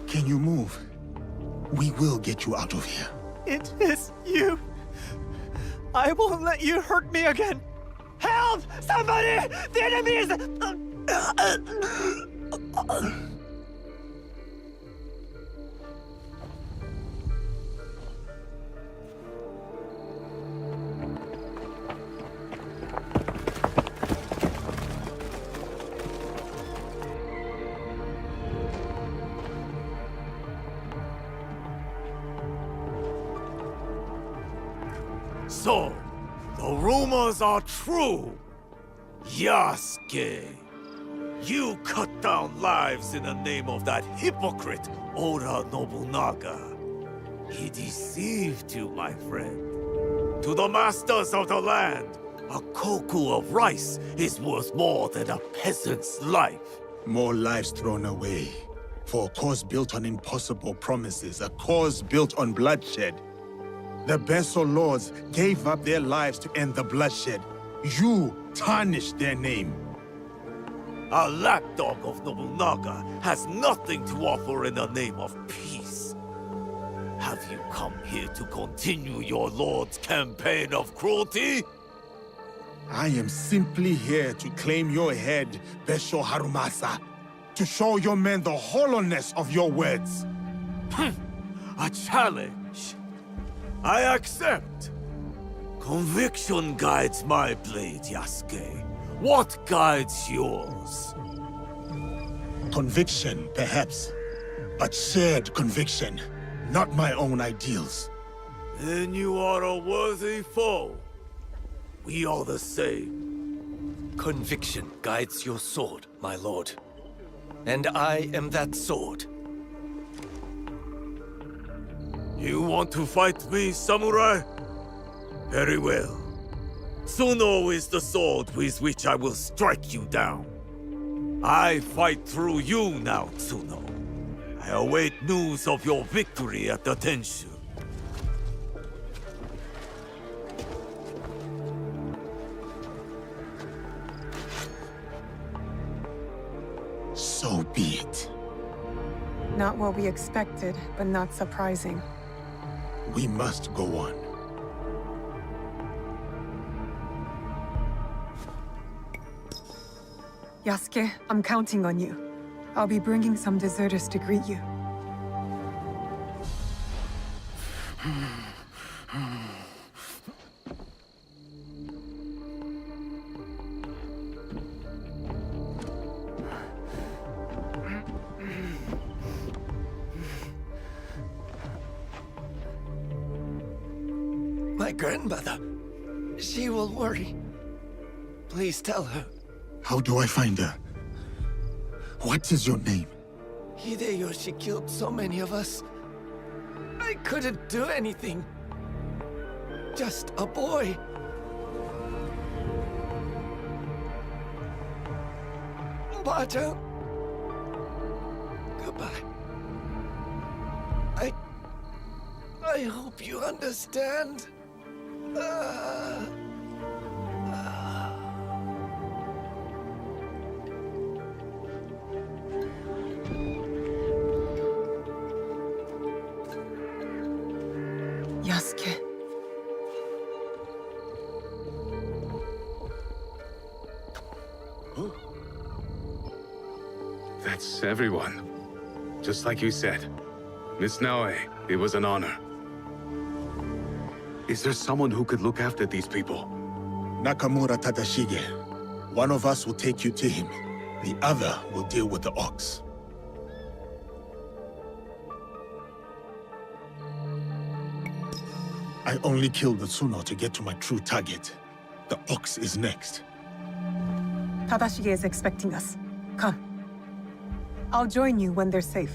Can you move? We will get you out of here. It is you. I won't let you hurt me again. Help! Somebody! The enemy is... So, the rumors are true. Yasuke, you cut down lives in the name of that hypocrite, Oda Nobunaga. He deceived you, my friend. To the masters of the land, a koku of rice is worth more than a peasant's life. More lives thrown away. For a cause built on impossible promises, a cause built on bloodshed. The Beso lords gave up their lives to end the bloodshed. You tarnished their name. A lapdog of Nobunaga has nothing to offer in the name of peace. Have you come here to continue your lord's campaign of cruelty? I am simply here to claim your head, Besho Harumasa. To show your men the hollowness of your words. A challenge. I accept. Conviction guides my blade, Yasuke. What guides yours? Conviction, perhaps. But shared conviction, not my own ideals. Then you are a worthy foe. We are the same. Conviction guides your sword, my lord. And I am that sword. You want to fight me, samurai? Very well. Tsuno is the sword with which I will strike you down. I fight through you now, Tsuno. I await news of your victory at the Tenshu. So be it. Not what we expected, but not surprising. We must go on. Yasuke, I'm counting on you. I'll be bringing some deserters to greet you. My grandmother. She will worry. Please tell her. How do I find her? What is your name? Hideyoshi killed so many of us. I couldn't do anything. Just a boy. Ba-chan. Goodbye. I hope you understand. Yasuke. That's everyone. Just like you said. Miss Naoe, it was an honor. Is there someone who could look after these people? Nakamura Tadashige. One of us will take you to him. The other will deal with the ox. I only killed the Tsuno to get to my true target. The ox is next. Tadashige is expecting us. Come. I'll join you when they're safe.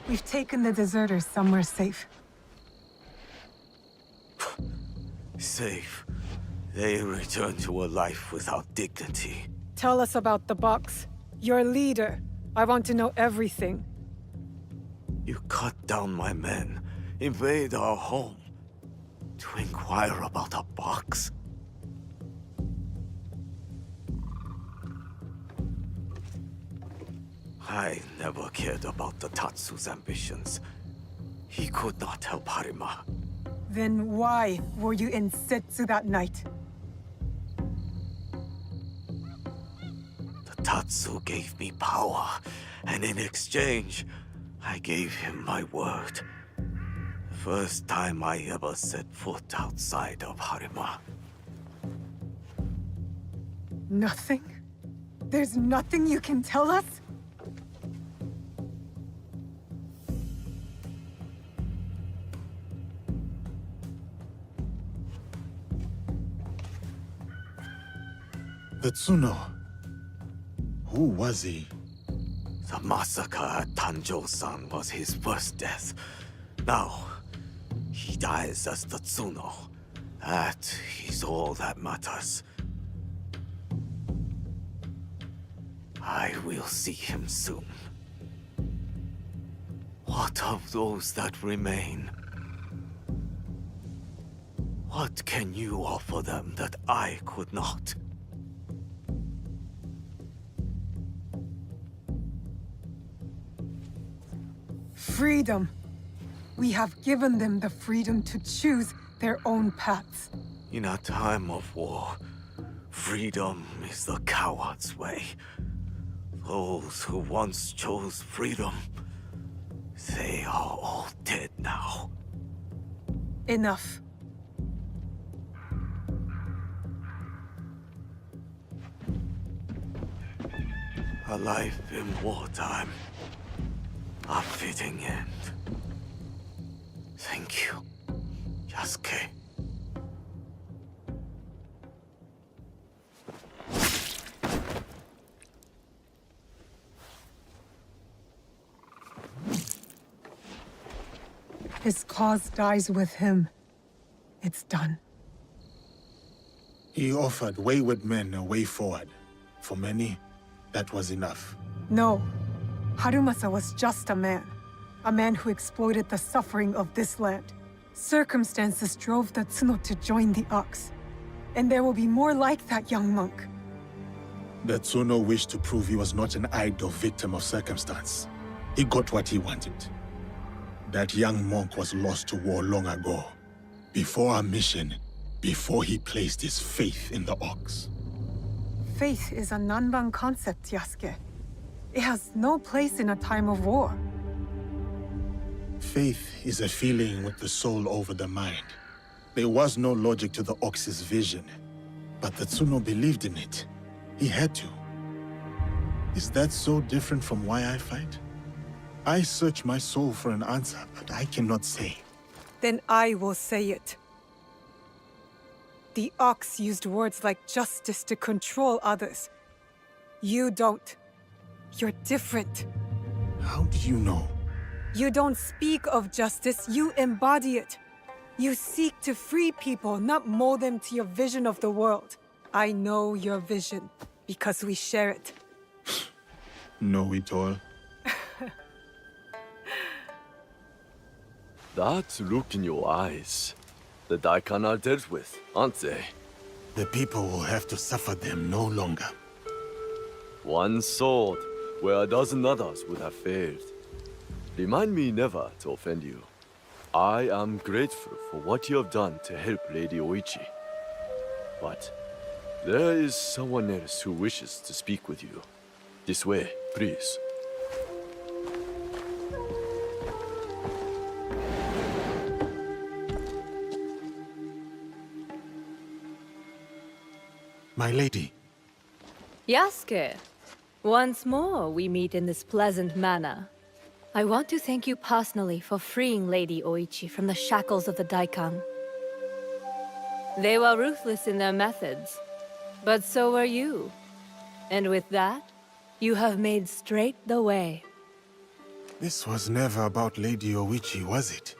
We've taken the deserters somewhere safe. Safe. They return to a life without dignity. Tell us about the box. Your leader. I want to know everything. You cut down my men, invade our home, to inquire about a box? I never cared about the Tatsu's ambitions. He could not help Harima. Then why were you in Setsu that night? The Tatsu gave me power, and in exchange, I gave him my word. The first time I ever set foot outside of Harima. Nothing? There's nothing you can tell us? The Tsuno. Who was he? The massacre at Tanjo-san was his first death. Now, he dies as the Tsuno. That is all that matters. I will see him soon. What of those that remain? What can you offer them that I could not? Freedom. We have given them the freedom to choose their own paths. In a time of war, freedom is the coward's way. Those who once chose freedom, they are all dead now. Enough. A life in wartime. A fitting end. Thank you, Yasuke. His cause dies with him. It's done. He offered wayward men a way forward. For many, that was enough. No. Harumasa was just a man. A man who exploited the suffering of this land. Circumstances drove the Tsuno to join the Ox. And there will be more like that young monk. The Tsuno wished to prove he was not an idle victim of circumstance. He got what he wanted. That young monk was lost to war long ago. Before our mission, before he placed his faith in the Ox. Faith is a Nanban concept, Yasuke. It has no place in a time of war. Faith is a feeling with the soul over the mind. There was no logic to the Ox's vision, but the Tsuno believed in it. He had to. Is that so different from why I fight? I search my soul for an answer, but I cannot say. Then I will say it. The Ox used words like justice to control others. You don't. You're different. How do you know? You don't speak of justice, you embody it. You seek to free people, not mold them to your vision of the world. I know your vision, because we share it. Know it all? That look in your eyes. The Daikan are dealt with, aren't they? The people will have to suffer them no longer. One sword, where a dozen others would have failed. Remind me never to offend you. I am grateful for what you have done to help Lady Oichi. But there is someone else who wishes to speak with you. This way, please. My lady. Yasuke, once more we meet in this pleasant manner. I want to thank you personally for freeing Lady Oichi from the shackles of the Daikan. They were ruthless in their methods, but so were you. And with that, you have made straight the way. This was never about Lady Oichi, was it?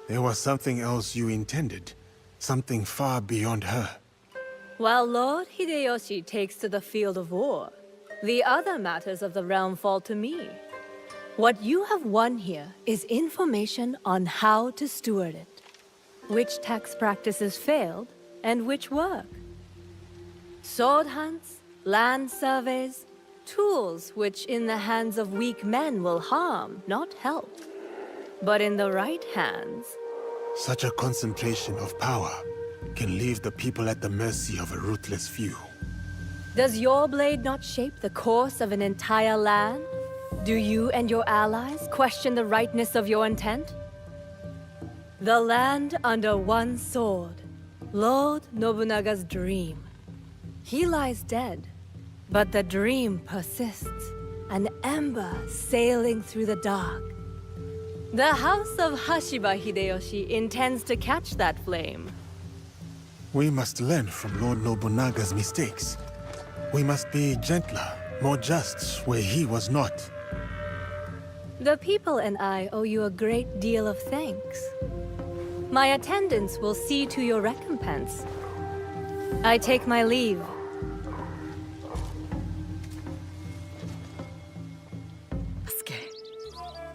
There was something else you intended. Something far beyond her. While Lord Hideyoshi takes to the field of war, the other matters of the realm fall to me. What you have won here is information on how to steward it. Which tax practices failed, and which work. Sword hunts, land surveys, tools which in the hands of weak men will harm, not help. But in the right hands... Such a concentration of power can leave the people at the mercy of a ruthless few. Does your blade not shape the course of an entire land? Do you and your allies question the rightness of your intent? The land under one sword. Lord Nobunaga's dream. He lies dead, but the dream persists. An ember sailing through the dark. The house of Hashiba Hideyoshi intends to catch that flame. We must learn from Lord Nobunaga's mistakes. We must be gentler, more just where he was not. The people and I owe you a great deal of thanks. My attendants will see to your recompense. I take my leave.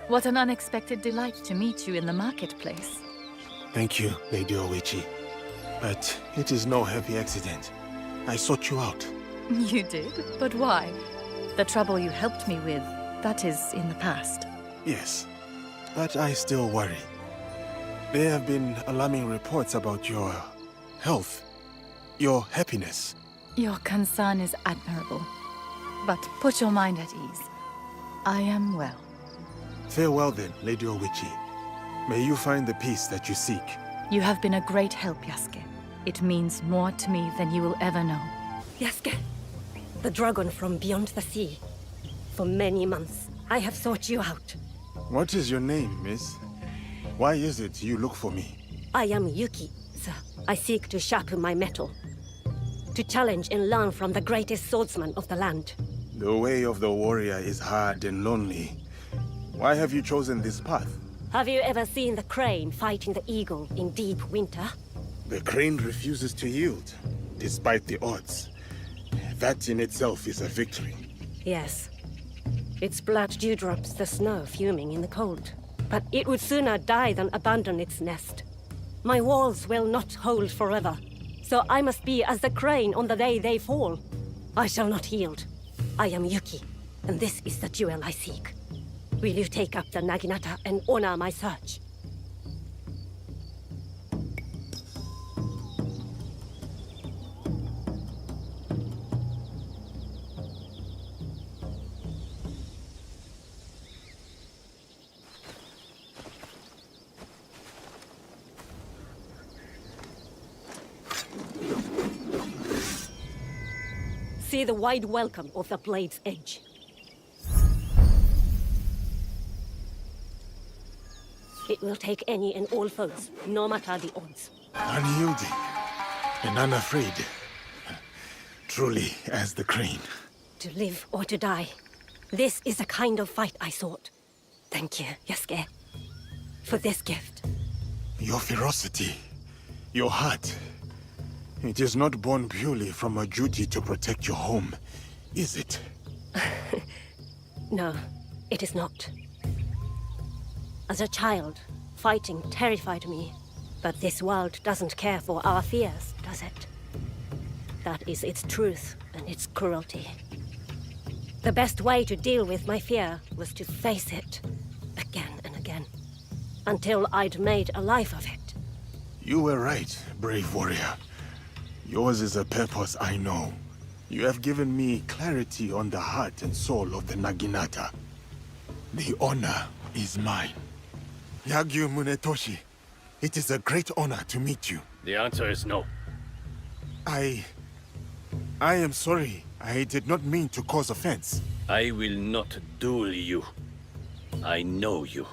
What an unexpected delight to meet you in the marketplace. Thank you, Lady Oichi. But it is no heavy accident. I sought you out. You did? But why? The trouble you helped me with, that is in the past. Yes, but I still worry. There have been alarming reports about your health, your happiness. Your concern is admirable. But put your mind at ease. I am well. Farewell then, Lady Oichi. May you find the peace that you seek. You have been a great help, Yasuke. It means more to me than you will ever know. Yasuke, the dragon from beyond the sea. For many months, I have sought you out. What is your name, miss? Why is it you look for me? I am Yuki, sir. I seek to sharpen my mettle. To challenge and learn from the greatest swordsman of the land. The way of the warrior is hard and lonely. Why have you chosen this path? Have you ever seen the crane fighting the eagle in deep winter? The crane refuses to yield, despite the odds. That in itself is a victory. Yes. Its blood dewdrops the snow fuming in the cold. But it would sooner die than abandon its nest. My walls will not hold forever. So I must be as the crane on the day they fall. I shall not yield. I am Yuki, and this is the jewel I seek. Will you take up the Naginata and honor my search? See the wide welcome of the blade's edge. It will take any and all foes, no matter the odds. Unyielding and unafraid. Truly as the crane. To live or to die. This is the kind of fight I sought. Thank you, Yasuke, for this gift. Your ferocity, your heart. It is not born purely from a duty to protect your home, is it? No, it is not. As a child, fighting terrified me. But this world doesn't care for our fears, does it? That is its truth and its cruelty. The best way to deal with my fear was to face it, again and again, until I'd made a life of it. You were right, brave warrior. Yours is a purpose I know. You have given me clarity on the heart and soul of the Naginata. The honor is mine. Yagyu Munetoshi, it is a great honor to meet you. The answer is no. I am sorry. I did not mean to cause offense. I will not duel you. I know you,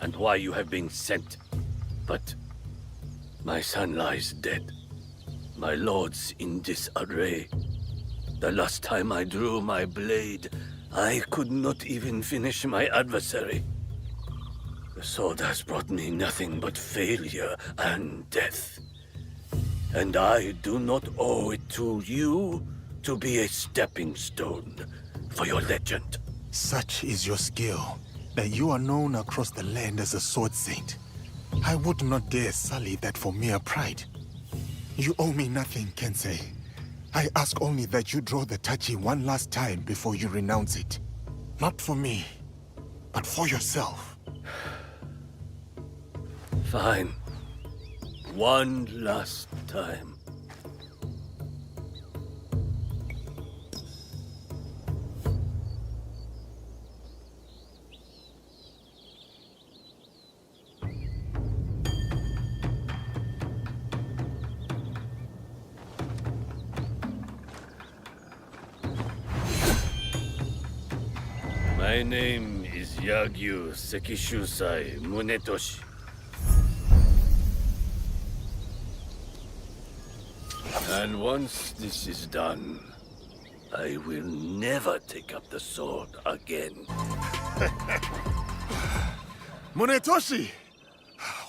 and why you have been sent. But my son lies dead. My lord's in disarray. The last time I drew my blade, I could not even finish my adversary. The sword has brought me nothing but failure and death. And I do not owe it to you to be a stepping stone for your legend. Such is your skill. that you are known across the land as a sword saint. I would not dare sully that for mere pride. You owe me nothing, Kensei. I ask only that you draw the tachi one last time before you renounce it. Not for me, but for yourself. Fine. One last time. My name is Yagyu Sekishusai Munetoshi. And once this is done, I will never take up the sword again. Munetoshi!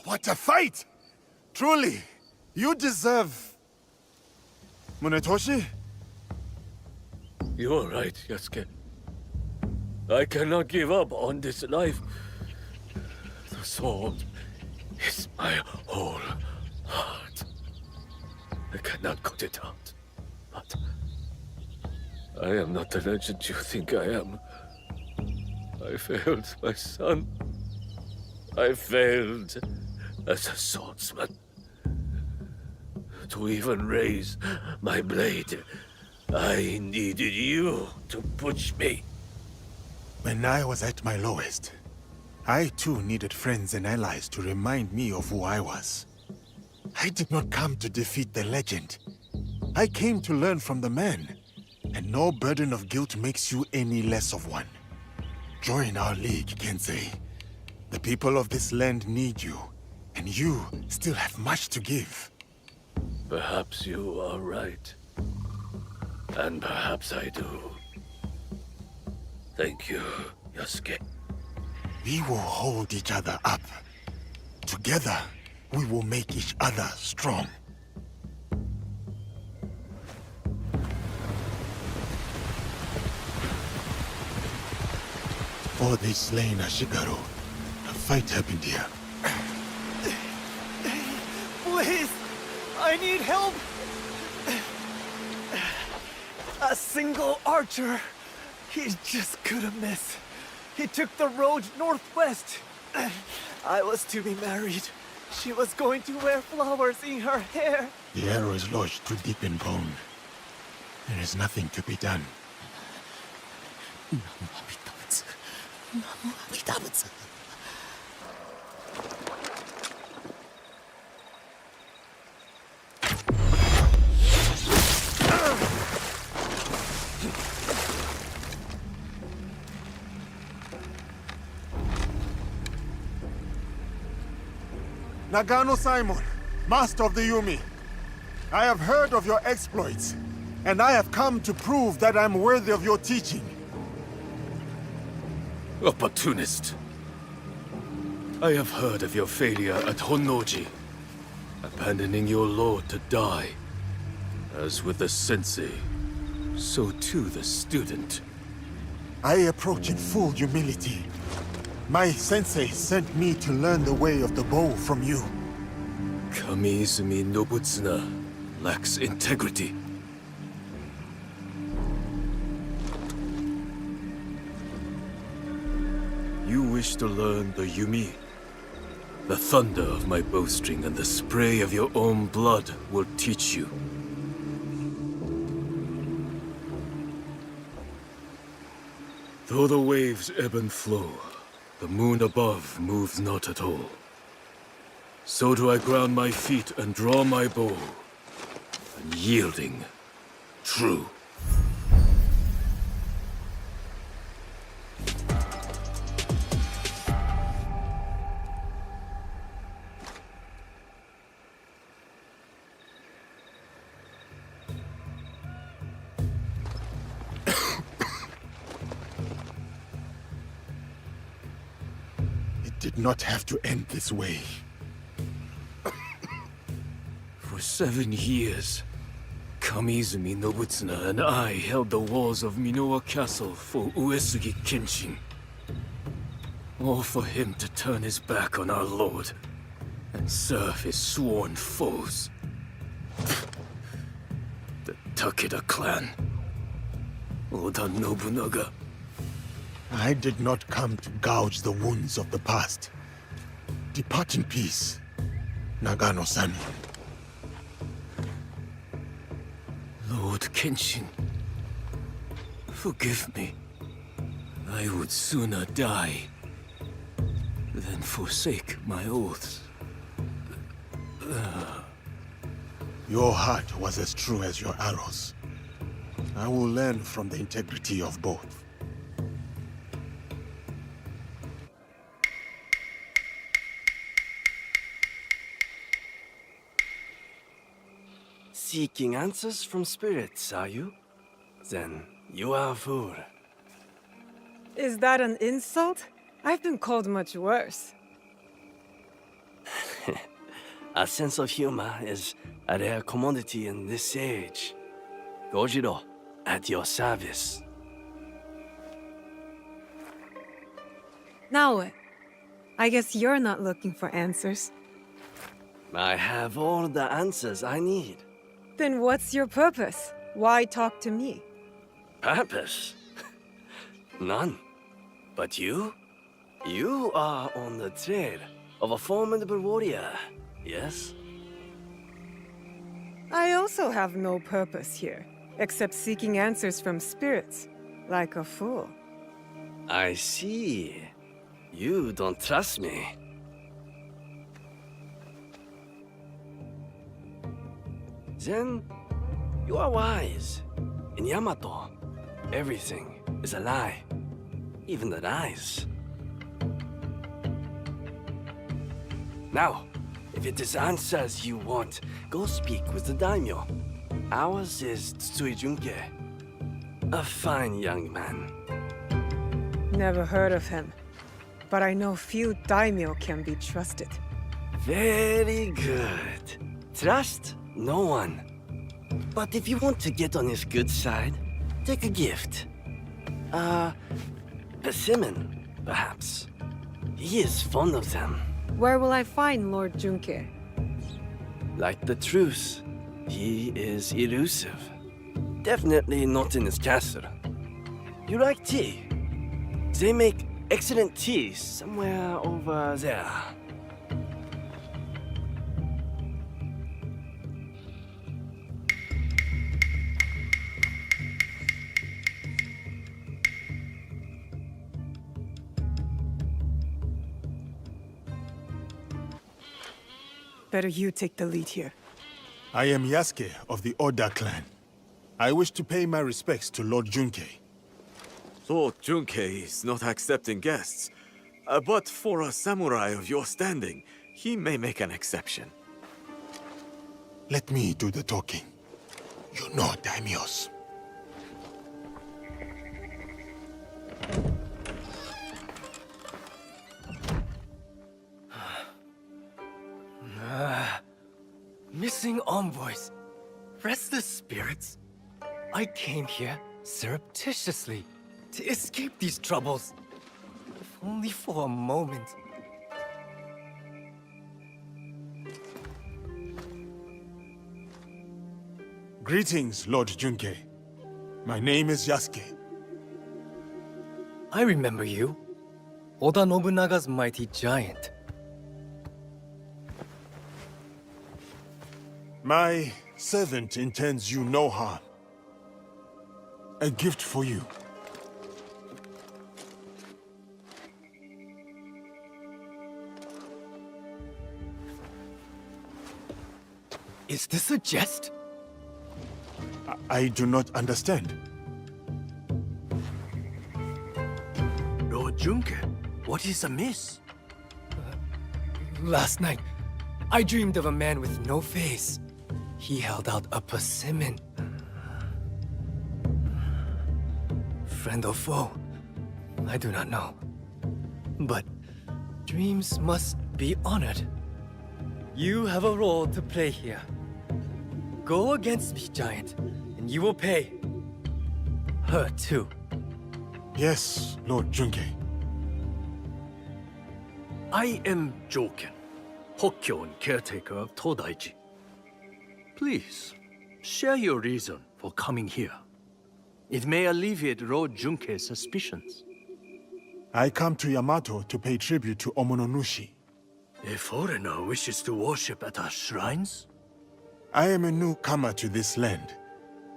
What a fight! Truly, you deserve... Munetoshi? You're right, Yasuke. I cannot give up on this life. The sword is my whole heart. I cannot cut it out. But I am not the legend you think I am. I failed my son. I failed as a swordsman. To even raise my blade, I needed you to push me. When I was at my lowest, I too needed friends and allies to remind me of who I was. I did not come to defeat the legend. I came to learn from the man, and no burden of guilt makes you any less of one. Join our league, Kensei. The people of this land need you, and you still have much to give. Perhaps you are right. And perhaps I do. Thank you, Yasuke. We will hold each other up. Together, we will make each other strong. Before they slain Ashigaru, a fight happened here. Please! I need help! A single archer. He just couldn't miss. He took the road northwest. I was to be married. She was going to wear flowers in her hair. The arrow is lodged too deep in bone. There is nothing to be done. Nagano Simon, master of the Yumi. I have heard of your exploits, and I have come to prove that I'm worthy of your teaching. Opportunist. I have heard of your failure at Honnoji, abandoning your lord to die. As with the sensei, so too the student. I approach in full humility. My sensei sent me to learn the way of the bow from you. Kamiizumi Nobutsuna lacks integrity. You wish to learn the Yumi? The thunder of my bowstring and the spray of your own blood will teach you. Though the waves ebb and flow, the moon above moves not at all. So do I ground my feet and draw my bow, unyielding, true. Did not have to end this way. For 7 years, Kamiizumi Nobutsuna and I held the walls of Minowa Castle for Uesugi Kenshin. All for him to turn his back on our lord and serve his sworn foes. The Takeda clan. Oda Nobunaga. I did not come to gouge the wounds of the past. Depart in peace, Nagano-san. Lord Kenshin, forgive me. I would sooner die than forsake my oaths. Your heart was as true as your arrows. I will learn from the integrity of both. Seeking answers from spirits, are you? Then you are a fool. Is that an insult? I've been called much worse. A sense of humor is a rare commodity in this age. Gojiro, at your service. Now what? I guess you're not looking for answers. I have all the answers I need. Then what's your purpose? Why talk to me? Purpose? None. But you? You are on the trail of a formidable warrior, yes? I also have no purpose here, except seeking answers from spirits, like a fool. I see. You don't trust me. Then, you are wise. In Yamato, everything is a lie. Even the lies. Now, if it is answers you want, go speak with the daimyo. Ours is Tsui Junke. A fine young man. Never heard of him. But I know few daimyo can be trusted. Very good. Trust no one. But if you want to get on his good side, take a gift. Persimmon, perhaps. He is fond of them. Where will I find Lord Junke? Like the truth, he is elusive. Definitely not in his castle. You like tea? They make excellent tea somewhere over there. Better you take the lead here. I am Yasuke of the Oda clan. I wish to pay my respects to Lord Junke. Lord Junke is not accepting guests. But for a samurai of your standing, he may make an exception. Let me do the talking. You know daimyos. Missing envoys. Restless spirits. I came here surreptitiously to escape these troubles. If only for a moment. Greetings, Lord Junke. My name is Yasuke. I remember you. Oda Nobunaga's mighty giant. My servant intends you no harm. A gift for you. Is this a jest? I do not understand. Lord Junke, what is amiss? Last night, I dreamed of a man with no face. He held out a persimmon. Friend or foe, I do not know. But dreams must be honored. You have a role to play here. Go against me, giant, and you will pay. Her too. Yes, Lord Junke. I am Joken, Hokkyo and caretaker of Todaiji. Please, share your reason for coming here. It may alleviate Lord Junkei's suspicions. I come to Yamato to pay tribute to Omononushi. A foreigner wishes to worship at our shrines? I am a newcomer to this land.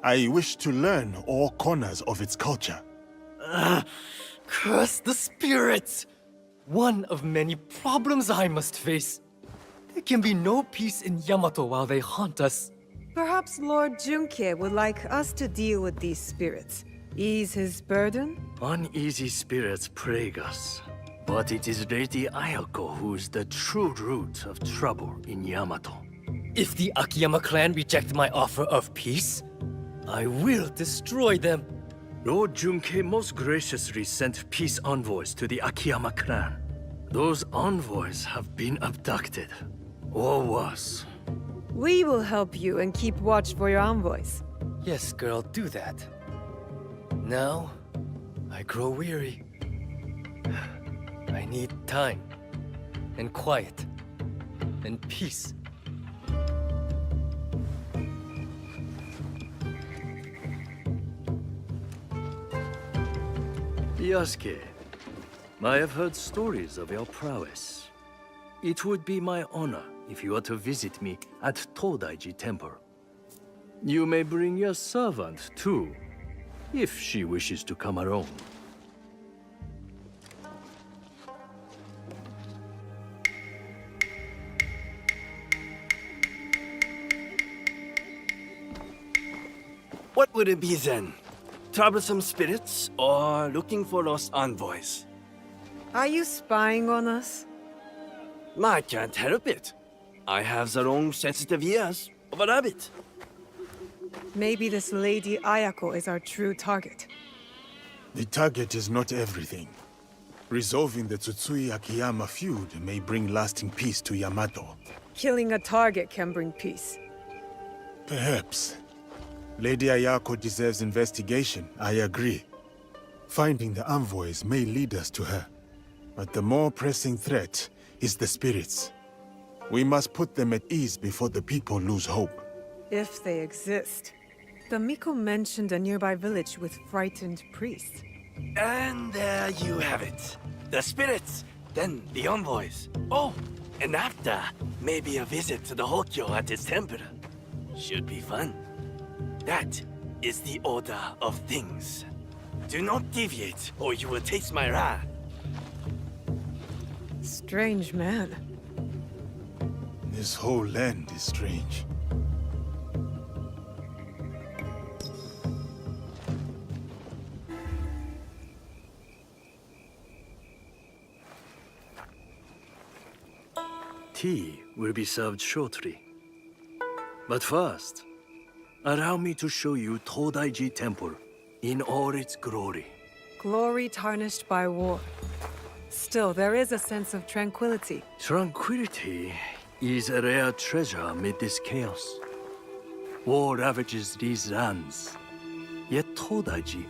I wish to learn all corners of its culture. Curse the spirits! One of many problems I must face. There can be no peace in Yamato while they haunt us. Perhaps Lord Junkei would like us to deal with these spirits. Ease his burden? Uneasy spirits plague us. But it is Lady Ayako who is the true root of trouble in Yamato. If the Akiyama clan reject my offer of peace, I will destroy them. Lord Junkei most graciously sent peace envoys to the Akiyama clan. Those envoys have been abducted, or worse. We will help you and keep watch for your envoys. Yes, girl, do that. Now, I grow weary. I need time, and quiet, and peace. Yasuke, I have heard stories of your prowess. It would be my honor if you were to visit me at Todaiji Temple. You may bring your servant, too, if she wishes to come along. What would it be then? Troublesome spirits or looking for lost envoys? Are you spying on us? I can't help it. I have the long sensitive ears of a rabbit. Maybe this Lady Ayako is our true target. The target is not everything. Resolving the Tsutsui Akiyama feud may bring lasting peace to Yamato. Killing a target can bring peace. Perhaps. Lady Ayako deserves investigation, I agree. Finding the envoys may lead us to her. But the more pressing threat is the spirits. We must put them at ease before the people lose hope. If they exist. The Miko mentioned a nearby village with frightened priests. And there you have it. The spirits, then the envoys. Oh, and after, maybe a visit to the Hokkyo at his temple. Should be fun. That is the order of things. Do not deviate, or you will taste my wrath. Strange man. This whole land is strange. Tea will be served shortly. But first, allow me to show you Todaiji Temple in all its glory. Glory tarnished by war. Still, there is a sense of tranquility. Tranquility is a rare treasure amid this chaos. War ravages these lands, yet Todaiji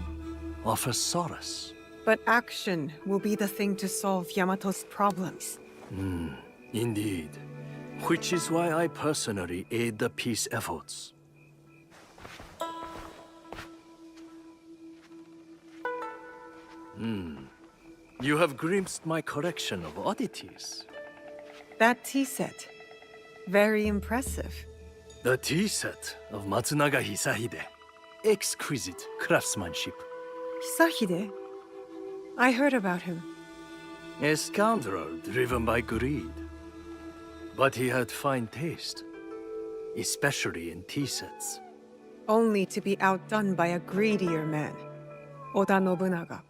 offers solace. But action will be the thing to solve Yamato's problems. Indeed. Which is why I personally aid the peace efforts. You have glimpsed my collection of oddities. That tea set. Very impressive. The tea set of Matsunaga Hisahide. Exquisite craftsmanship. Hisahide? I heard about him. A scoundrel driven by greed. But he had fine taste, especially in tea sets. Only to be outdone by a greedier man. Oda Nobunaga.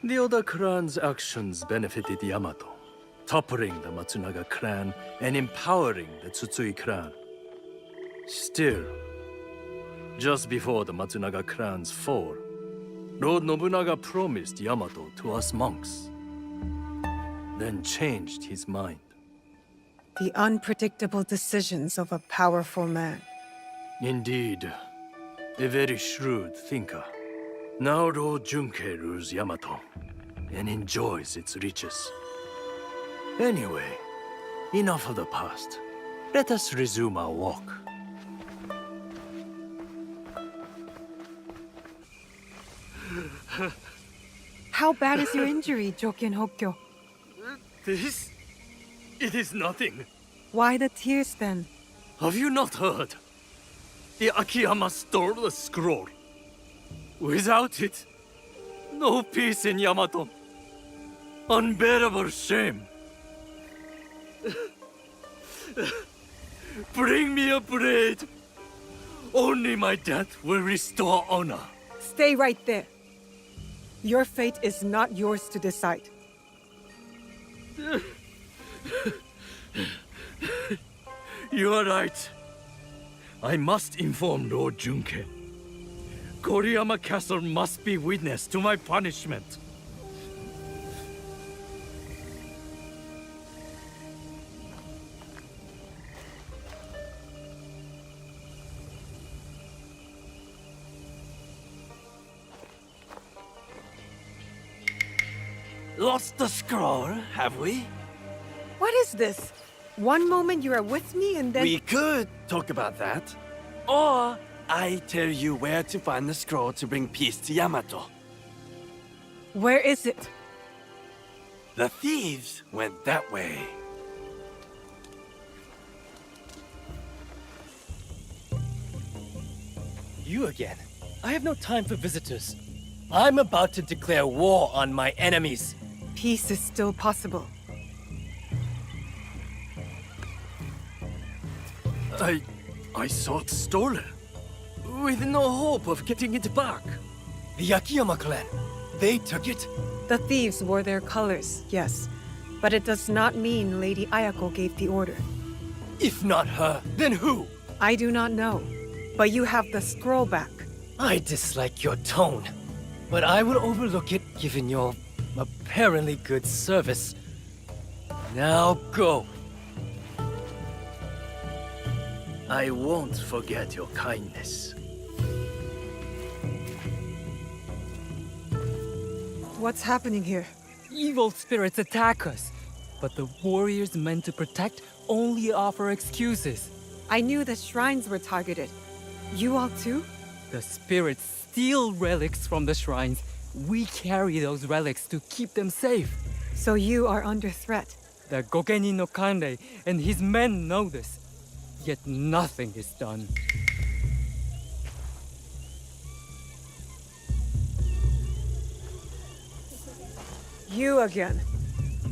The Oda clan's actions benefited Yamato, toppling the Matsunaga clan and empowering the Tsutsui clan. Still, just before the Matsunaga clan's fall, Lord Nobunaga promised Yamato to us monks, then changed his mind. The unpredictable decisions of a powerful man. Indeed, a very shrewd thinker. Now Lord Junkei rules Yamato and enjoys its riches. Anyway, enough of the past. Let us resume our walk. How bad is your injury, Joken Hokkyo? This? It is nothing. Why the tears then? Have you not heard? The Akiyama stole the scroll. Without it, no peace in Yamato. Unbearable shame. Bring me a blade. Only my death will restore honor. Stay right there. Your fate is not yours to decide. You are right. I must inform Lord Junke. Koriyama Castle must be witness to my punishment. Lost the scroll, have we? What is this? One moment you are with me and then... We could talk about that. Or I tell you where to find the scroll to bring peace to Yamato. Where is it? The thieves went that way. You again. I have no time for visitors. I'm about to declare war on my enemies. Peace is still possible. I saw it stolen. With no hope of getting it back. The Akiyama clan. They took it? The thieves wore their colors, yes. But it does not mean Lady Ayako gave the order. If not her, then who? I do not know. But you have the scroll back. I dislike your tone. But I will overlook it given your apparently good service. Now go. I won't forget your kindness. What's happening here? Evil spirits attack us, but the warriors meant to protect only offer excuses. I knew the shrines were targeted. You all too? The spirits steal relics from the shrines. We carry those relics to keep them safe. So you are under threat. The Gokenin no Kanrei and his men know this. Yet nothing is done. You again.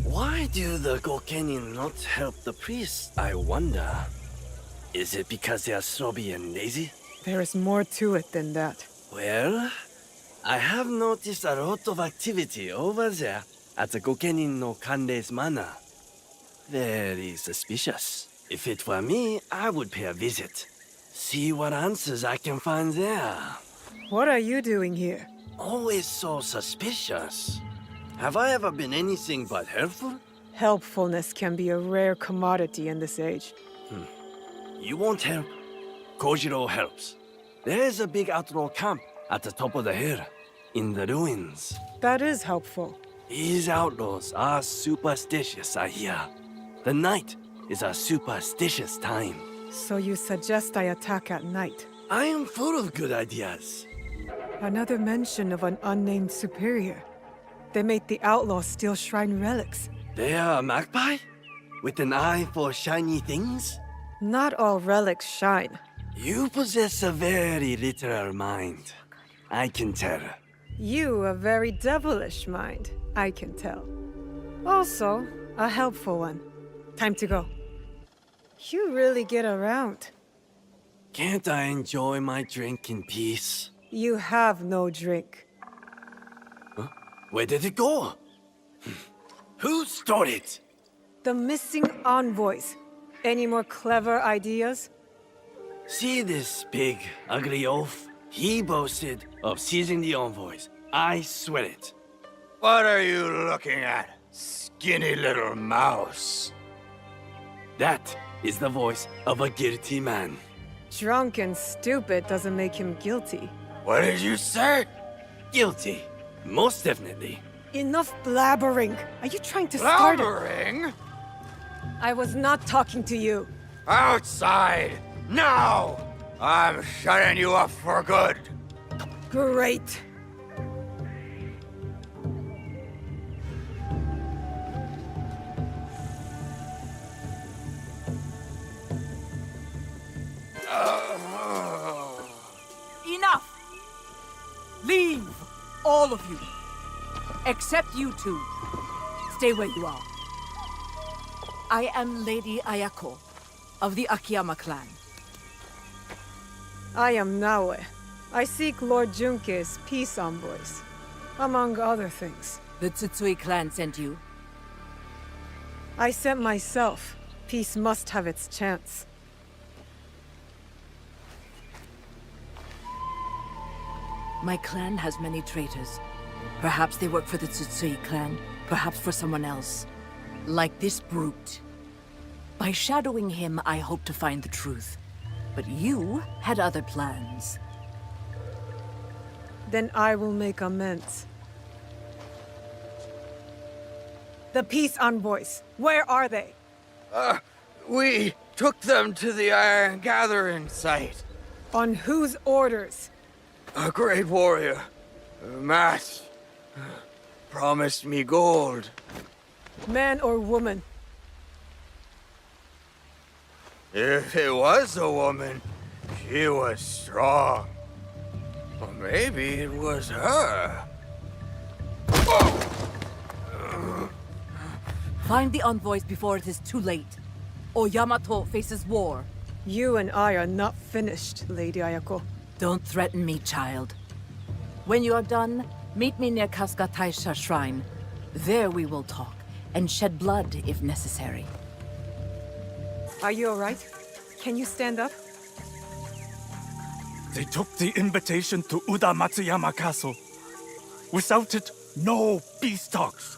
Why do the Gokenin not help the priests, I wonder? Is it because they are sobby and lazy? There is more to it than that. Well, I have noticed a lot of activity over there at the Gokenin no Kanrei's manor. Very suspicious. If it were me, I would pay a visit. See what answers I can find there. What are you doing here? Always so suspicious. Have I ever been anything but helpful? Helpfulness can be a rare commodity in this age. You won't help. Kojiro helps. There's a big outlaw camp at the top of the hill, in the ruins. That is helpful. These outlaws are superstitious, I hear. The night is a superstitious time. So you suggest I attack at night? I am full of good ideas. Another mention of an unnamed superior. They made the outlaws steal shrine relics. They are a magpie? With an eye for shiny things? Not all relics shine. You possess a very literal mind. I can tell. You a very devilish mind, I can tell. Also, a helpful one. Time to go. You really get around. Can't I enjoy my drink in peace? You have no drink. Huh? Where did it go? Who stole it? The missing envoys. Any more clever ideas? See this big, ugly oaf? He boasted of seizing the envoys. I swear it. What are you looking at, skinny little mouse? That is the voice of a guilty man. Drunk and stupid doesn't make him guilty. What did you say? Guilty. Most definitely. Enough blabbering. Are you trying to start it? Blabbering? I was not talking to you. Outside! Now! I'm shutting you up for good! Great. Enough! Leave! All of you. Except you two. Stay where you are. I am Lady Ayako of the Akiyama clan. I am Naoe. I seek Lord Junke's peace envoys, among other things. The Tsutsui clan sent you. I sent myself. Peace must have its chance. My clan has many traitors. Perhaps they work for the Tsutsui clan, perhaps for someone else. Like this brute. By shadowing him, I hope to find the truth. But you had other plans. Then I will make amends. The peace envoys, where are they? We took them to the Iron Gathering site. On whose orders? A great warrior, Matt, promised me gold. Man or woman? If it was a woman, she was strong. Or maybe it was her. Find the envoys before it is too late. Or Yamato faces war. You and I are not finished, Lady Ayako. Don't threaten me, child. When you are done, meet me near Kasuga Taisha Shrine. There we will talk, and shed blood if necessary. Are you alright? Can you stand up? They took the invitation to Uda Matsuyama Castle. Without it, no peace talks.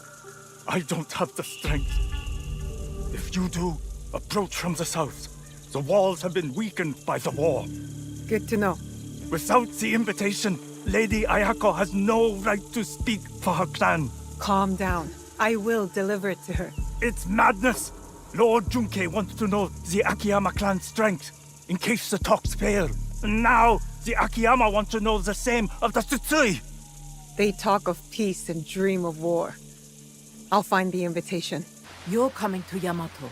I don't have the strength. If you do, approach from the south. The walls have been weakened by the war. Good to know. Without the invitation, Lady Ayako has no right to speak for her clan. Calm down. I will deliver it to her. It's madness! Lord Junke wants to know the Akiyama clan's strength, in case the talks fail. And now, the Akiyama want to know the same of the Tsutsui! They talk of peace and dream of war. I'll find the invitation. You're coming to Yamato.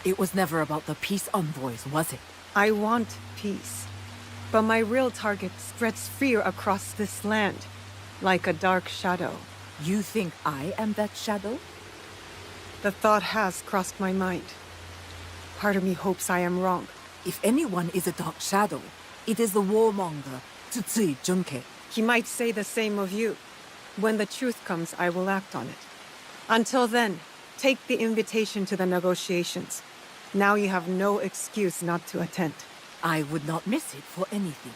It was never about the peace envoys, was it? I want peace. But my real target spreads fear across this land, like a dark shadow. You think I am that shadow? The thought has crossed my mind. Part of me hopes I am wrong. If anyone is a dark shadow, it is the warmonger, Tsutsui Junke. He might say the same of you. When the truth comes, I will act on it. Until then, take the invitation to the negotiations. Now you have no excuse not to attend. I would not miss it for anything.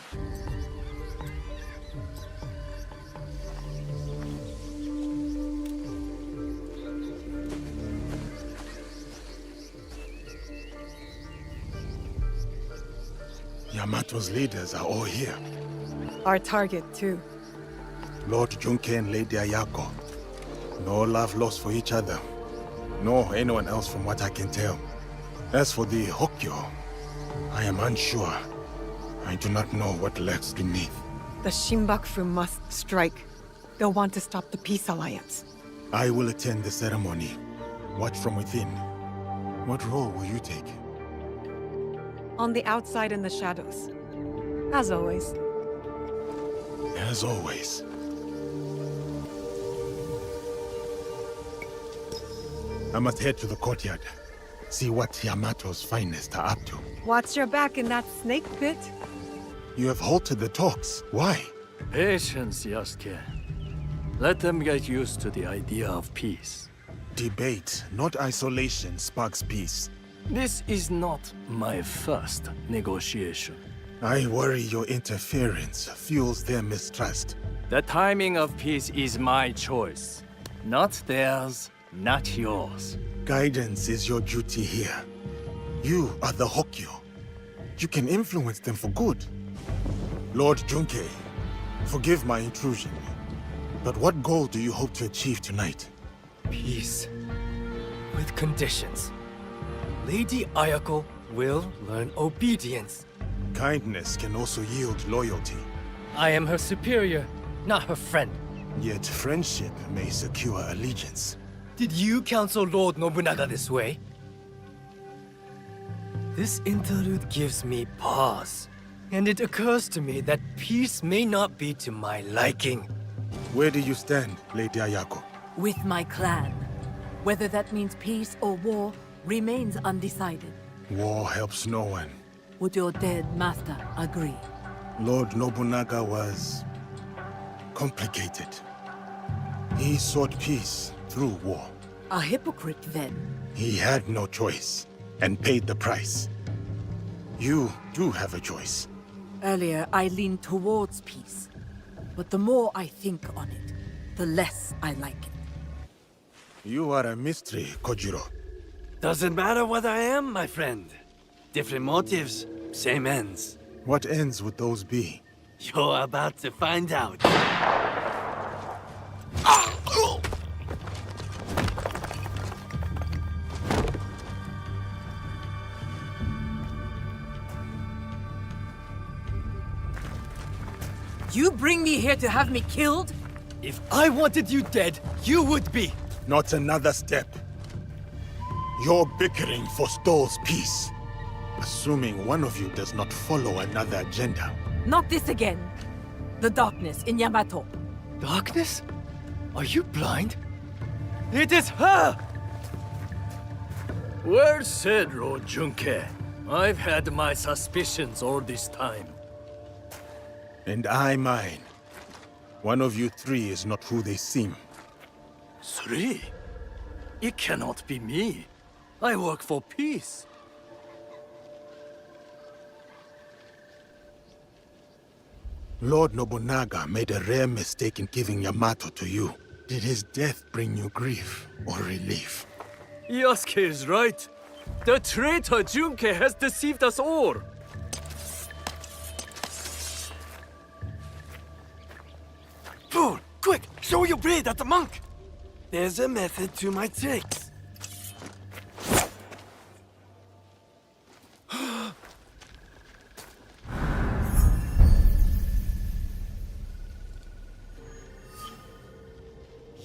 Yamato's leaders are all here. Our target, too. Lord Junke and Lady Ayako. No love lost for each other. Nor anyone else from what I can tell. As for the Hokyo, I am unsure. I do not know what lurks beneath. The Shinbakufu must strike. They'll want to stop the peace alliance. I will attend the ceremony. Watch from within. What role will you take? On the outside in the shadows. As always. As always. I must head to the courtyard. See what Yamato's finest are up to. Watch your back in that snake pit. You have halted the talks. Why? Patience, Yasuke. Let them get used to the idea of peace. Debate, not isolation, sparks peace. This is not my first negotiation. I worry your interference fuels their mistrust. The timing of peace is my choice. Not theirs, not yours. Guidance is your duty here. You are the Hokyo. You can influence them for good. Lord Junke, forgive my intrusion. But what goal do you hope to achieve tonight? Peace. With conditions. Lady Ayako will learn obedience. Kindness can also yield loyalty. I am her superior, not her friend. Yet friendship may secure allegiance. Did you counsel Lord Nobunaga this way? This interlude gives me pause, and it occurs to me that peace may not be to my liking. Where do you stand, Lady Ayako? With my clan. Whether that means peace or war remains undecided. War helps no one. Would your dead master agree? Lord Nobunaga was complicated. He sought peace through war. A hypocrite, then. He had no choice and paid the price. You do have a choice. Earlier, I leaned towards peace. But the more I think on it, the less I like it. You are a mystery, Kojiro. Doesn't matter what I am, my friend. Different motives, same ends. What ends would those be? You're about to find out. You bring me here to have me killed? If I wanted you dead, you would be. Not another step. Your bickering forestalls peace. Assuming one of you does not follow another agenda. Not this again. The darkness in Yamato. Darkness? Are you blind? It is her! Well said, Lord Junke. I've had my suspicions all this time. And I mine. One of you three is not who they seem. Three? It cannot be me. I work for peace. Lord Nobunaga made a rare mistake in giving Yamato to you. Did his death bring you grief or relief? Yasuke is right. The traitor Junke has deceived us all. Fool! Quick! Show your blade at the monk! There's a method to my tricks.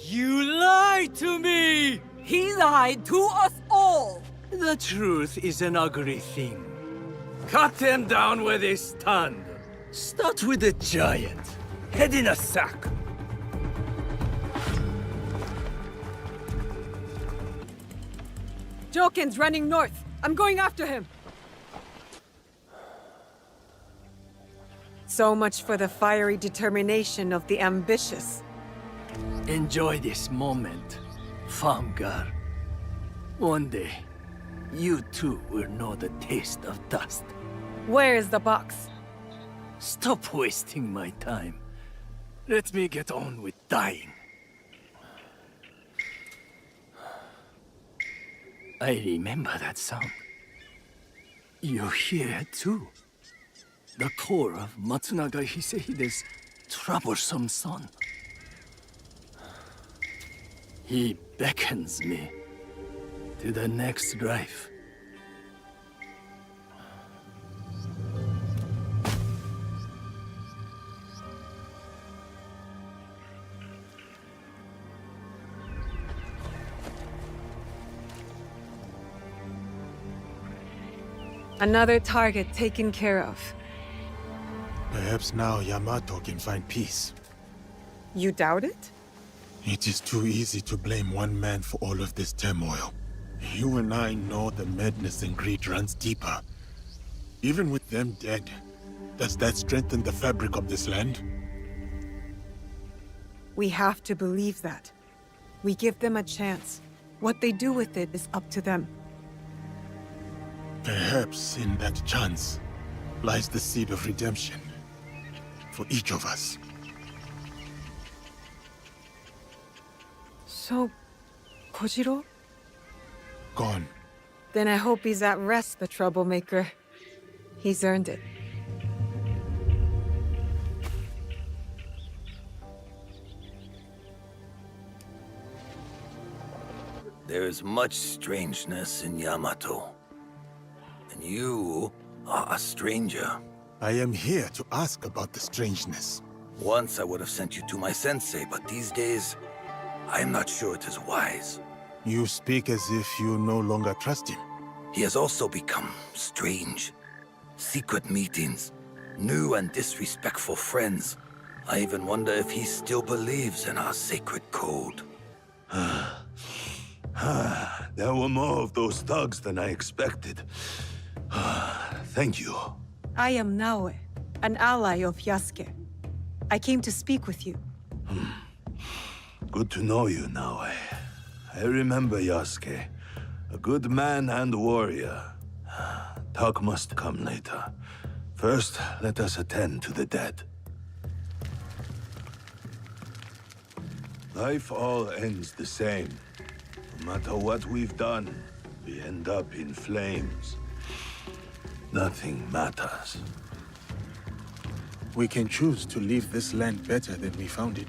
You lied to me! He lied to us all! The truth is an ugly thing. Cut them down where they stand. Start with the giant. Head in a sack. Joken's running north. I'm going after him. So much for the fiery determination of the ambitious. Enjoy this moment, farm girl. One day, you too will know the taste of dust. Where is the box? Stop wasting my time. Let me get on with dying. I remember that sound. You hear it too. The call of Matsunaga Hisehide's troublesome son. He beckons me to the next life. Another target taken care of. Perhaps now Yamato can find peace. You doubt it? It is too easy to blame one man for all of this turmoil. You and I know the madness and greed runs deeper. Even with them dead, does that strengthen the fabric of this land? We have to believe that. We give them a chance. What they do with it is up to them. Perhaps in that chance lies the seed of redemption for each of us. So, Kojiro? Gone. Then I hope he's at rest, the troublemaker. He's earned it. There is much strangeness in Yamato. You are a stranger. I am here to ask about the strangeness. Once I would have sent you to my sensei, but these days, I am not sure it is wise. You speak as if you no longer trust him. He has also become strange. Secret meetings, new and disrespectful friends. I even wonder if he still believes in our sacred code. There were more of those thugs than I expected. Thank you. I am Naoe, an ally of Yasuke. I came to speak with you. Good to know you, Naoe. I remember Yasuke. A good man and warrior. Talk must come later. First, let us attend to the dead. Life all ends the same. No matter what we've done, we end up in flames. Nothing matters. We can choose to leave this land better than we found it.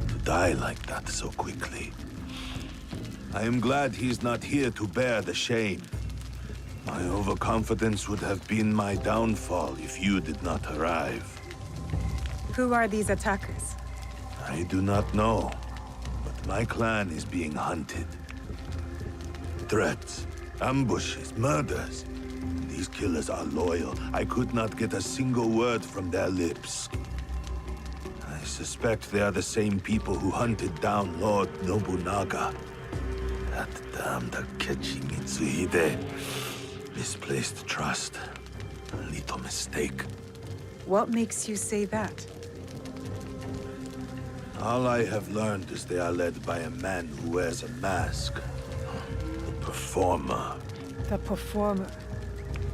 To die like that so quickly. I am glad he's not here to bear the shame. My overconfidence would have been my downfall if you did not arrive. Who are these attackers? I do not know, but my clan is being hunted. Threats, ambushes, murders. These killers are loyal. I could not get a single word from their lips. I suspect they are the same people who hunted down Lord Nobunaga. That damned Akechi Mitsuhide. Misplaced trust. A little mistake. What makes you say that? All I have learned is they are led by a man who wears a mask. The Performer. The Performer.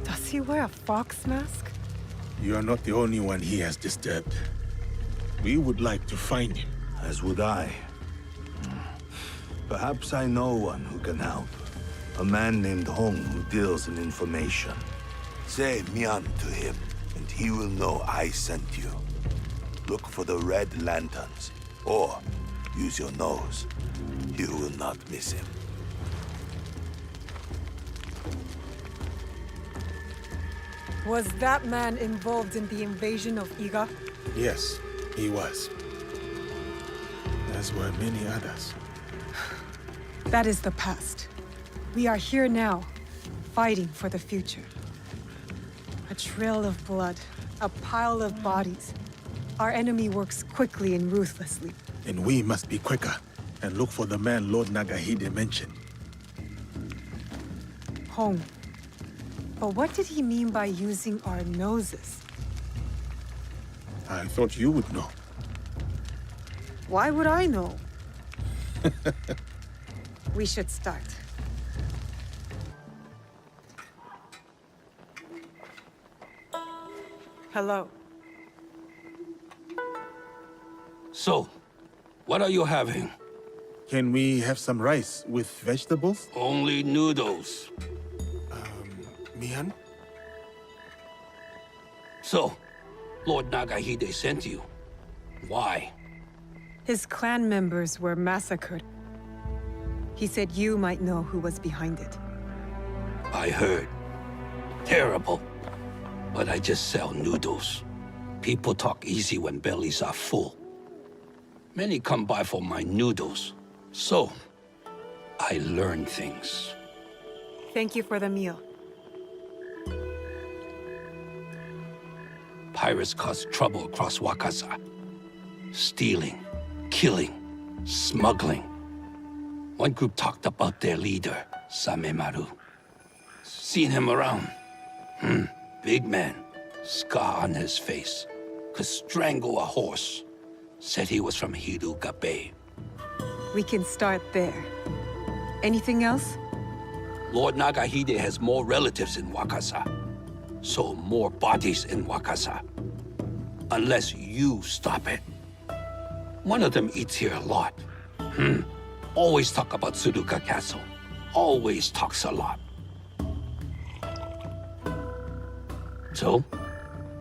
Does he wear a fox mask? You are not the only one he has disturbed. We would like to find him. As would I. Perhaps I know one who can help. A man named Hong who deals in information. Say Mian to him, and he will know I sent you. Look for the red lanterns, or use your nose. You will not miss him. Was that man involved in the invasion of Iga? Yes, he was. As were many others. That is the past. We are here now, fighting for the future. A trail of blood, a pile of bodies. Our enemy works quickly and ruthlessly. And we must be quicker, and look for the man Lord Nagahide mentioned. Home. But what did he mean by using our noses? I thought you would know. Why would I know? We should start. Hello. So, what are you having? Can we have some rice with vegetables? Only noodles. Mian? So, Lord Nagahide sent you. Why? His clan members were massacred. He said you might know who was behind it. I heard. Terrible. But I just sell noodles. People talk easy when bellies are full. Many come by for my noodles. So, I learn things. Thank you for the meal. Pirates cause trouble across Wakasa. Stealing, killing, smuggling. One group talked about their leader, Samemaru. Seen him around. Big man, scar on his face. Could strangle a horse. Said he was from Hiruka Bay. We can start there. Anything else? Lord Nagahide has more relatives in Wakasa. So more bodies in Wakasa. Unless you stop it. One of them eats here a lot. Always talk about Suruka Castle. Always talks a lot. So,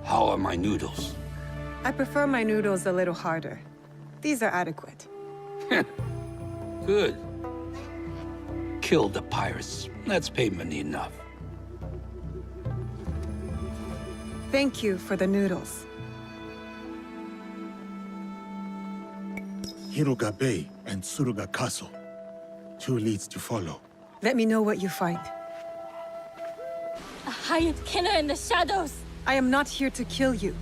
how are my noodles? I prefer my noodles a little harder. These are adequate. Good. Kill the pirates. That's payment enough. Thank you for the noodles. Hiruga Bay and Tsuruga Castle. 2 leads to follow. Let me know what you find. A hired killer in the shadows! I am not here to kill you.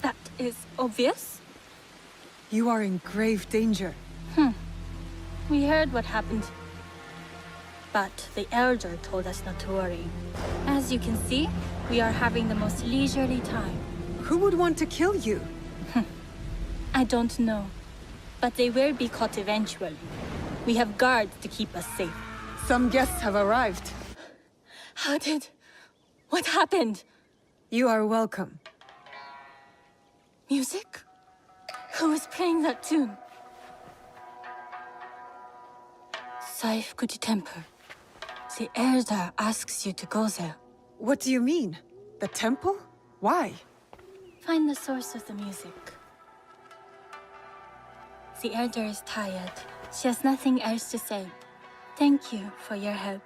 That is obvious. You are in grave danger. We heard what happened. But the Elder told us not to worry. As you can see, we are having the most leisurely time. Who would want to kill you? I don't know. But they will be caught eventually. We have guards to keep us safe. Some guests have arrived. What happened? You are welcome. Music? Who is playing that tune? Saifkuji Temple. The Elder asks you to go there. What do you mean? The temple? Why? Find the source of the music. The Elder is tired. She has nothing else to say. Thank you for your help.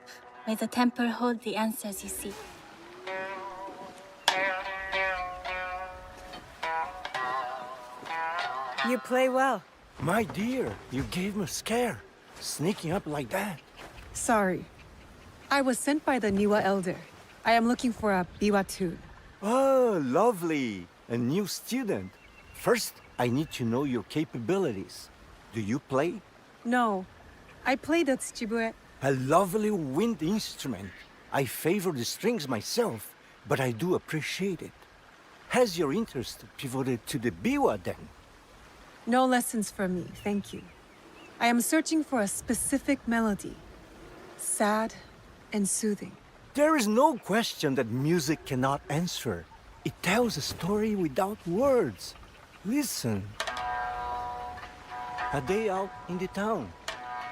May the temple hold the answers you seek. You play well. My dear, you gave me a scare. Sneaking up like that. Sorry. I was sent by the Niwa Elder. I am looking for a biwa tune. Oh, lovely. A new student. First, I need to know your capabilities. Do you play? No. I play the tsujibue. A lovely wind instrument. I favor the strings myself, but I do appreciate it. Has your interest pivoted to the biwa then? No lessons for me, thank you. I am searching for a specific melody. Sad and soothing. There is no question that music cannot answer. It tells a story without words. Listen. A day out in the town.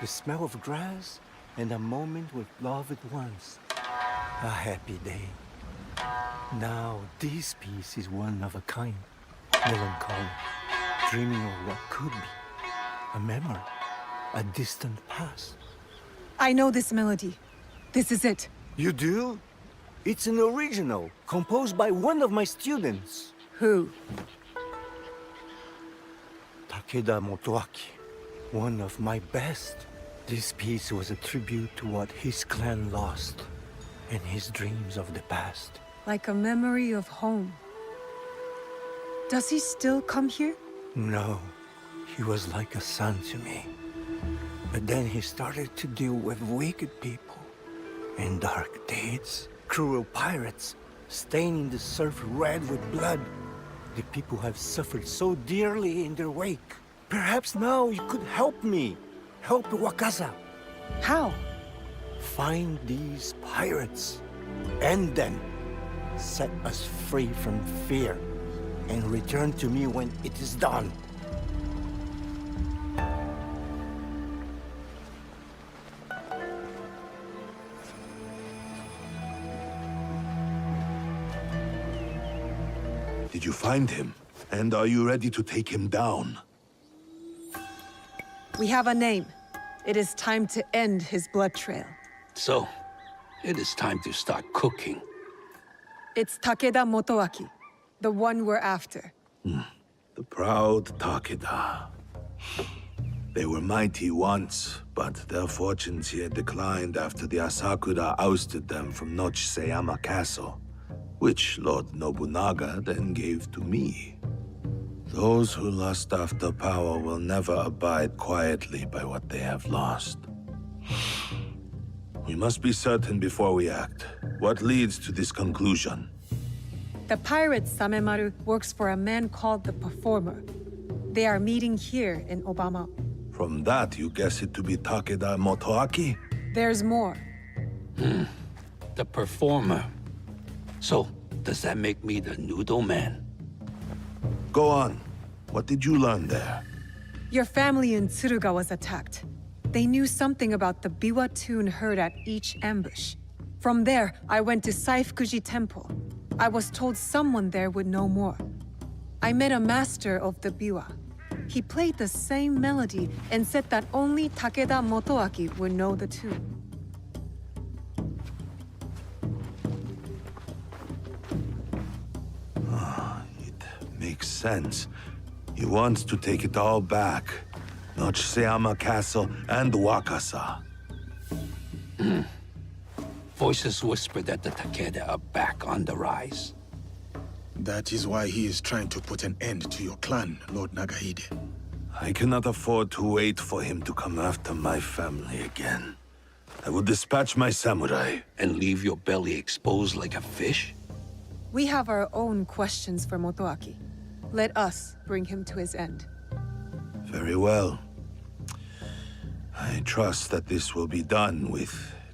The smell of grass and a moment with loved ones. A happy day. Now, this piece is one of a kind. Melancholy. Dreaming of what could be. A memory. A distant past. I know this melody. This is it. You do? It's an original, composed by one of my students. Who? Takeda Motoaki, one of my best. This piece was a tribute to what his clan lost, and his dreams of the past. Like a memory of home. Does he still come here? No, he was like a son to me. But then he started to deal with wicked people and dark deeds. Cruel pirates, staining the surf red with blood. The people have suffered so dearly in their wake. Perhaps now you could help me. Help Wakaza. How? Find these pirates. End them. Set us free from fear. And return to me when it is done. Did you find him? And are you ready to take him down? We have a name. It is time to end his blood trail. So, it is time to start cooking. It's Takeda Motoaki, the one we're after. The proud Takeda. They were mighty once, but their fortunes here declined after the Asakura ousted them from Nochuseyama Castle, which Lord Nobunaga then gave to me. Those who lust after power will never abide quietly by what they have lost. We must be certain before we act. What leads to this conclusion? The pirate Samemaru works for a man called the Performer. They are meeting here in Obama. From that, you guess it to be Takeda Motoaki? There's more. The Performer. So, does that make me the Noodle Man? Go on. What did you learn there? Your family in Tsuruga was attacked. They knew something about the biwa tune heard at each ambush. From there, I went to Saifkuji Temple. I was told someone there would know more. I met a master of the biwa. He played the same melody and said that only Takeda Motoaki would know the tune. Makes sense. He wants to take it all back. Nochseama Castle and Wakasa. Voices whisper that the Takeda are back on the rise. That is why he is trying to put an end to your clan, Lord Nagahide. I cannot afford to wait for him to come after my family again. I will dispatch my samurai. And leave your belly exposed like a fish? We have our own questions for Motoaki. Let us bring him to his end. Very well. I trust that this will be done with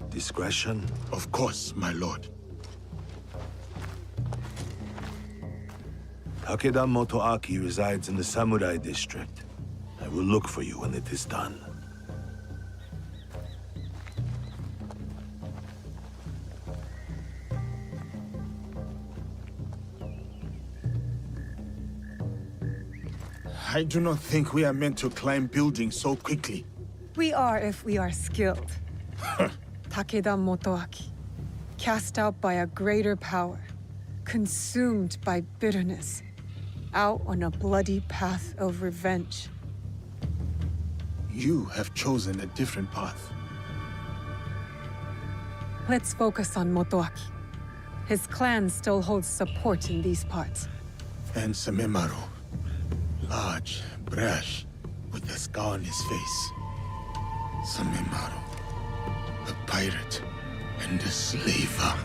discretion. Of course, my lord. Takeda Motoaki resides in the Samurai District. I will look for you when it is done. I do not think we are meant to climb buildings so quickly. We are if we are skilled. Takeda Motoaki, cast out by a greater power, consumed by bitterness, out on a bloody path of revenge. You have chosen a different path. Let's focus on Motoaki. His clan still holds support in these parts. And Samemaru. Large, brash, with a scar on his face. Samemaru. A pirate and a slaver.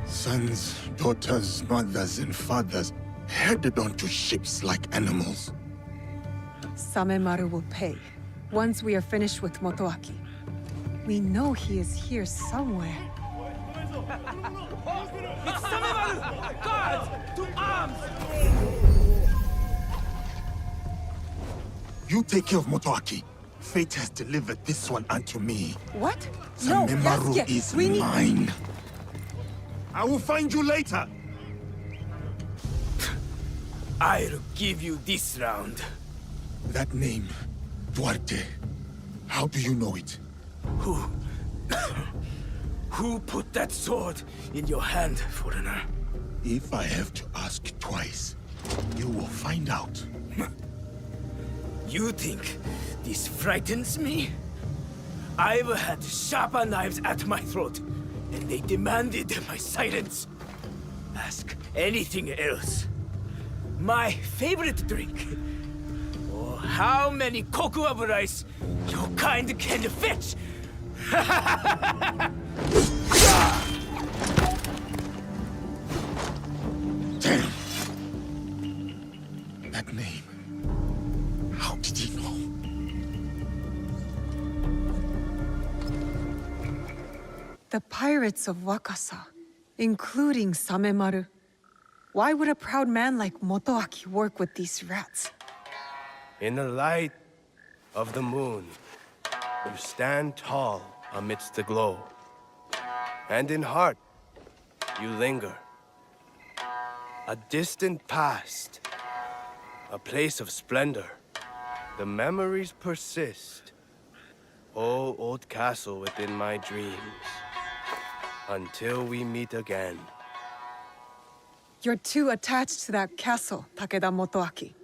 Sons, daughters, mothers, and fathers headed onto ships like animals. Samemaru will pay, once we are finished with Motoaki. We know he is here somewhere. It's Samemaru! Guards! To arms! You take care of Motoaki. Fate has delivered this one unto me. What? No, Samemaru Yasuke, is we need... mine. I will find you later. I'll give you this round. That name, Duarte. How do you know it? Who put that sword in your hand, foreigner? If I have to ask twice, you will find out. You think this frightens me? I've had sharper knives at my throat, and they demanded my silence. Ask anything else. My favorite drink. Or how many cocoa of rice your kind can fetch. Damn! That name. How did he know? The pirates of Wakasa, including Samemaru. Why would a proud man like Motoaki work with these rats? In the light of the moon, you stand tall amidst the glow. And in heart, you linger. A distant past, a place of splendor. The memories persist. Oh, old castle within my dreams. Until we meet again. You're too attached to that castle, Takeda Motoaki.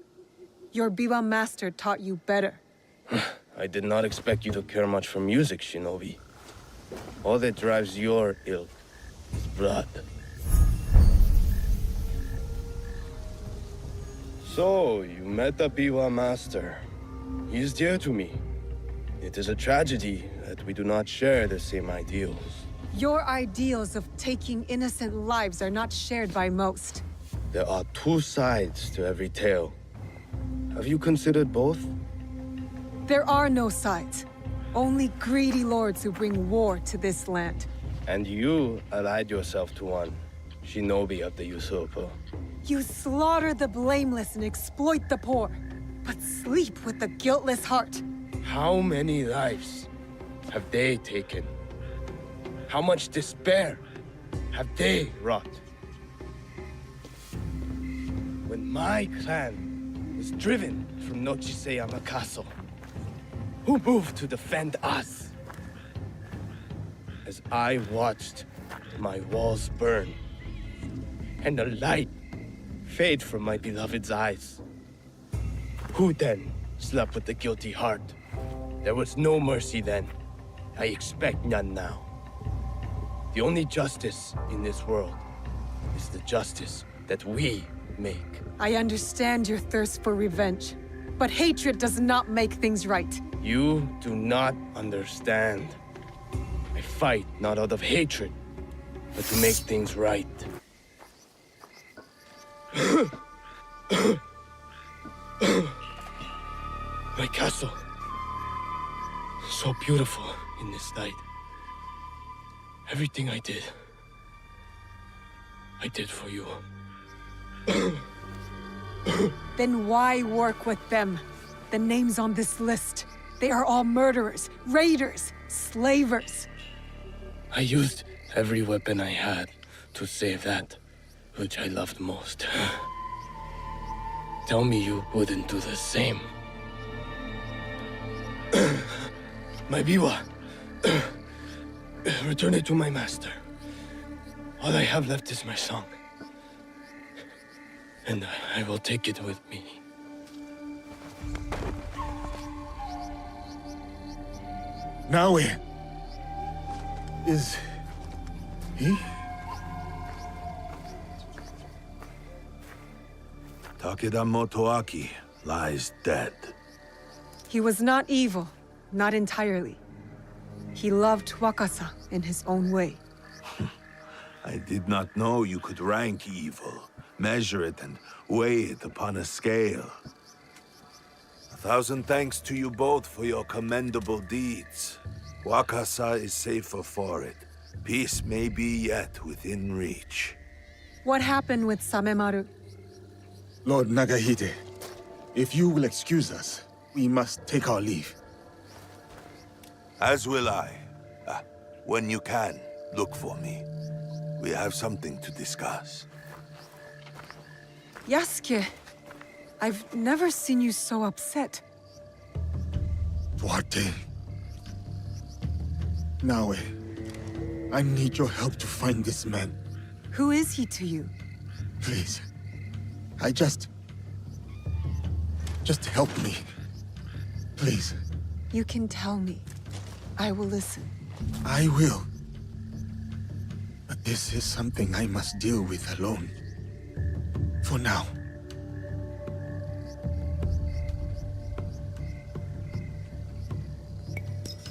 Your Biwa master taught you better. I did not expect you to care much for music, Shinobi. All that drives your ilk is blood. So, you met the Biwa master. He is dear to me. It is a tragedy that we do not share the same ideals. Your ideals of taking innocent lives are not shared by most. There are two sides to every tale. Have you considered both? There are no sides. Only greedy lords who bring war to this land. And you allied yourself to one, Shinobi of the usurper. You slaughter the blameless and exploit the poor, but sleep with the guiltless heart. How many lives have they taken? How much despair have they wrought? When my clan was driven from Nochiseyama Castle. Who moved to defend us? As I watched my walls burn, and the light fade from my beloved's eyes. Who then slept with the guilty heart? There was no mercy then. I expect none now. The only justice in this world is the justice that we make. I understand your thirst for revenge, but hatred does not make things right. You do not understand. I fight not out of hatred, but to make things right. My castle. So beautiful in this light. Everything I did for you. Then why work with them? The names on this list, they are all murderers, raiders, slavers. I used every weapon I had to save that which I loved most. Tell me you wouldn't do the same. My biwa. Return it to my master. All I have left is my song. And I will take it with me. Now where? Is he? Takeda Motoaki lies dead. He was not evil, not entirely. He loved Wakasa in his own way. I did not know you could rank evil, measure it and weigh it upon a scale. 1,000 thanks to you both for your commendable deeds. Wakasa is safer for it. Peace may be yet within reach. What happened with Samemaru? Lord Nagahide, if you will excuse us, we must take our leave. As will I. When you can, look for me. We have something to discuss. Yasuke, I've never seen you so upset. Duarte. Naue, I need your help to find this man. Who is he to you? Please. Just help me. Please. You can tell me. I will listen. I will. But this is something I must deal with alone. For now.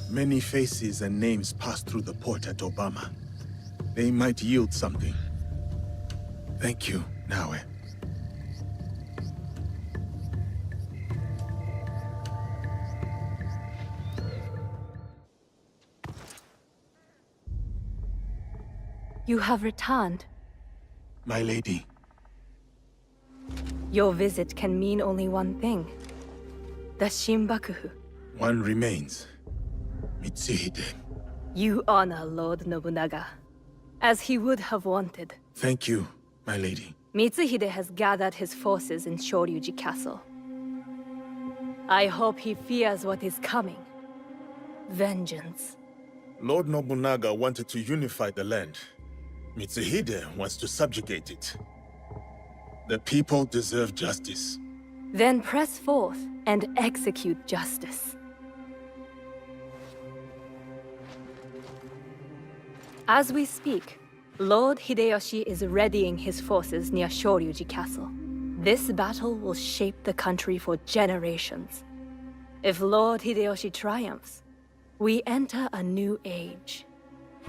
Many faces and names pass through the port at Obama. They might yield something. Thank you, Naue. You have returned. My lady. Your visit can mean only one thing. The Shinbakufu. One remains. Mitsuhide. You honor Lord Nobunaga, as he would have wanted. Thank you, my lady. Mitsuhide has gathered his forces in Shoryuji Castle. I hope he fears what is coming. Vengeance. Lord Nobunaga wanted to unify the land. Mitsuhide wants to subjugate it. The people deserve justice. Then press forth and execute justice. As we speak, Lord Hideyoshi is readying his forces near Shoryuji Castle. This battle will shape the country for generations. If Lord Hideyoshi triumphs, we enter a new age.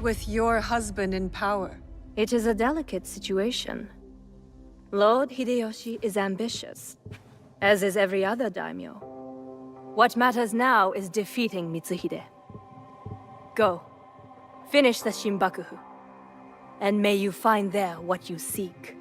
With your husband in power. It is a delicate situation. Lord Hideyoshi is ambitious, as is every other daimyo. What matters now is defeating Mitsuhide. Go. Finish the Shinbakufu, and may you find there what you seek.